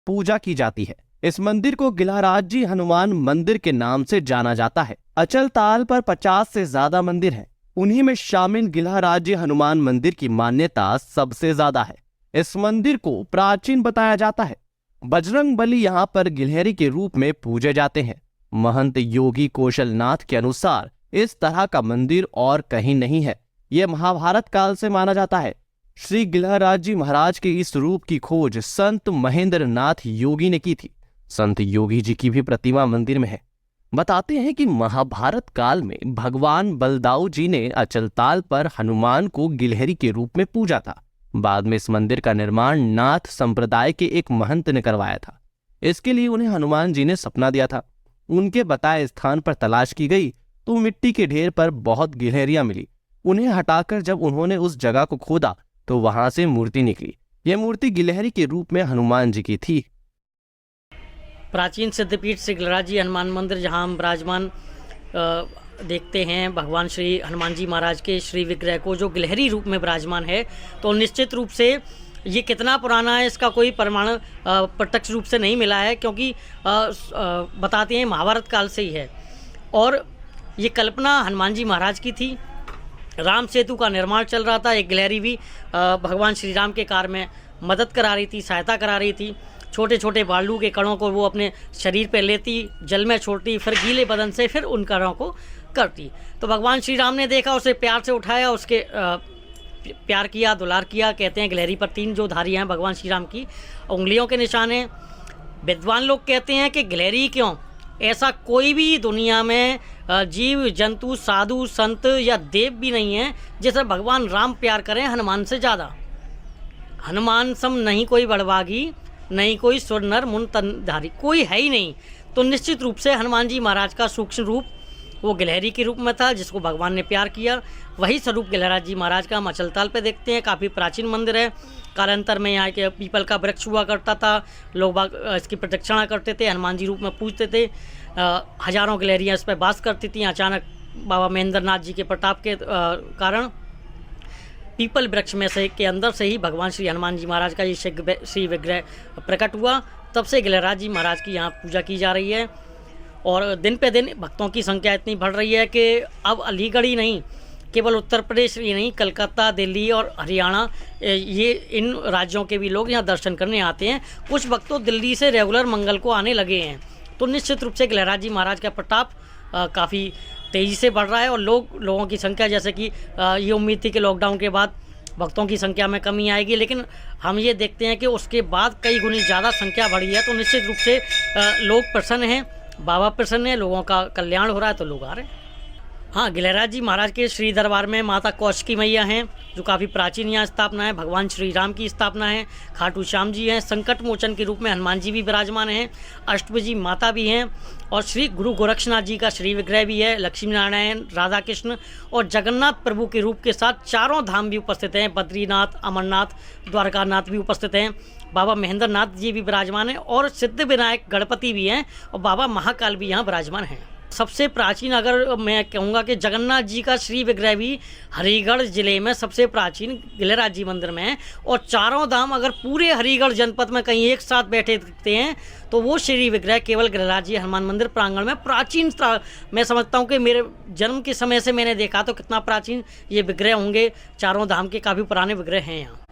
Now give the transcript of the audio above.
पूजा की जाती है। इस मंदिर को गिलहराजी हनुमान मंदिर के नाम से जाना जाता है। अचलताल पर 50 से ज्यादा मंदिर हैं। उन्हीं में शामिल गिलहराजी हनुमान मंदिर की मान्यता सबसे ज्यादा है। इस मंदिर को प्राचीन बताया जाता है। बजरंग बली यहाँ पर गिलहरी के रूप में पूजे जाते हैं। महंत योगी कौशल नाथ के अनुसार इस तरह का मंदिर और कहीं नहीं है। यह महाभारत काल से माना जाता है। श्री गिलहराजी महाराज के इस रूप की खोज संत महेंद्र नाथ योगी ने की थी। संत योगी जी की भी प्रतिमा मंदिर में है। बताते हैं कि महाभारत काल में भगवान बलदाऊ जी ने अचलताल पर हनुमान को गिलहरी के रूप में पूजा था। बाद में इस मंदिर का निर्माण नाथ संप्रदाय के एक महंत ने करवाया था। इसके लिए उन्हें हनुमान जी ने सपना दिया था। उनके बताए स्थान पर तलाश की गई तो मिट्टी के ढेर पर बहुत गिलहरियां मिली। उन्हें हटाकर जब उन्होंने उस जगह को खोदा तो वहां से मूर्ति निकली। यह मूर्ति गिलहरी के रूप में हनुमान जी की थी। प्राचीन सिद्धपीठ श्री गिलहराजी हनुमान मंदिर, जहां हम विराजमान देखते हैं भगवान श्री हनुमान जी महाराज के श्री विग्रह को, जो गिलहरी रूप में विराजमान है। तो निश्चित रूप से ये कितना पुराना है इसका कोई प्रमाण प्रत्यक्ष रूप से नहीं मिला है, क्योंकि बताते हैं महाभारत काल से ही है। और ये कल्पना हनुमान जी महाराज की थी। राम सेतु का निर्माण चल रहा था। एक गिलहरी भी भगवान श्री राम के कार्य में मदद करा रही थी, सहायता करा रही थी। छोटे छोटे बालू के कणों को वो अपने शरीर पर लेती, जल में छोड़ती, फिर गीले बदन से फिर उन कणों को करती। तो भगवान श्री राम ने देखा, उसे प्यार से उठाया, उसके प्यार किया, दुलार किया। कहते हैं गिलहरी पर 3 जो धारियाँ हैं भगवान श्री राम की, उंगलियों के निशान हैं। विद्वान लोग कहते हैं कि गिलहरी क्यों, ऐसा कोई भी दुनिया में जीव जंतु साधु संत या देव भी नहीं है जिसे भगवान राम प्यार करें हनुमान से ज़्यादा। हनुमान सम नहीं कोई बड़भागी, नहीं कोई सुर नर मुन तनधारी, कोई है ही नहीं। तो निश्चित रूप से हनुमान जी महाराज का सूक्ष्म रूप वो गिलहरी के रूप में था, जिसको भगवान ने प्यार किया। वही स्वरूप गिलहराजी महाराज का हम अचलताल पे देखते हैं। काफ़ी प्राचीन मंदिर है। कालांतर में यहाँ के पीपल का वृक्ष हुआ करता था। लोग बाग इसकी प्रदक्षिणा करते थे, हनुमान जी रूप में पूजते थे। हजारों गिलहरियाँ इस पर वास करती थी। अचानक बाबा महेंद्र नाथ जी के प्रताप के कारण पीपल वृक्ष में से के अंदर से ही भगवान श्री हनुमान जी महाराज का ये श्री विग्रह प्रकट हुआ। तब से गिलहराजी महाराज की यहाँ पूजा की जा रही है। और दिन पे दिन भक्तों की संख्या इतनी बढ़ रही है कि अब अलीगढ़ ही नहीं, केवल उत्तर प्रदेश ही नहीं, कलकत्ता, दिल्ली और हरियाणा, ये इन राज्यों के भी लोग यहाँ दर्शन करने आते हैं। कुछ भक्त तो दिल्ली से रेगुलर मंगल को आने लगे हैं। तो निश्चित रूप से गिलहराजी महाराज का प्रताप काफ़ी तेज़ी से बढ़ रहा है। और लोगों की संख्या, जैसे कि ये उम्मीद थी कि लॉकडाउन के बाद भक्तों की संख्या में कमी आएगी, लेकिन हम ये देखते हैं कि उसके बाद कई गुनी ज़्यादा संख्या बढ़ी है। तो निश्चित रूप से लोग प्रसन्न हैं, बाबा प्रसन्न है, लोगों का कल्याण हो रहा है, तो लोग आ रहे हैं। हाँ, गिलहराजी महाराज के श्री दरबार में माता कौशिकी मैया हैं, जो काफ़ी प्राचीन यहाँ स्थापना है। भगवान श्री राम की स्थापना है। खाटू श्याम जी हैं। संकट मोचन के रूप में हनुमान जी भी विराजमान हैं। अष्टभुजी माता भी हैं। और श्री गुरु गोरक्षनाथ जी का श्री विग्रह भी है। लक्ष्मी नारायण, राधा कृष्ण और जगन्नाथ प्रभु के रूप के साथ चारों धाम भी उपस्थित हैं। बद्रीनाथ, अमरनाथ, द्वारकानाथ भी उपस्थित हैं। बाबा महेंद्र नाथ जी भी विराजमान हैं। और सिद्ध विनायक गणपति भी हैं। और बाबा महाकाल भी यहाँ विराजमान हैं। सबसे प्राचीन अगर मैं कहूँगा कि जगन्नाथ जी का श्री विग्रह भी हरिगढ़ जिले में सबसे प्राचीन गिलहराजी मंदिर में है। और चारों धाम अगर पूरे हरिगढ़ जनपद में कहीं एक साथ बैठे दिखते हैं तो वो श्री विग्रह केवल गिलहराजी हनुमान मंदिर प्रांगण में प्राचीन, मैं समझता हूँ कि मेरे जन्म के समय से मैंने देखा तो कितना प्राचीन ये विग्रह होंगे। चारों धाम के काफ़ी पुराने विग्रह हैं यहाँ।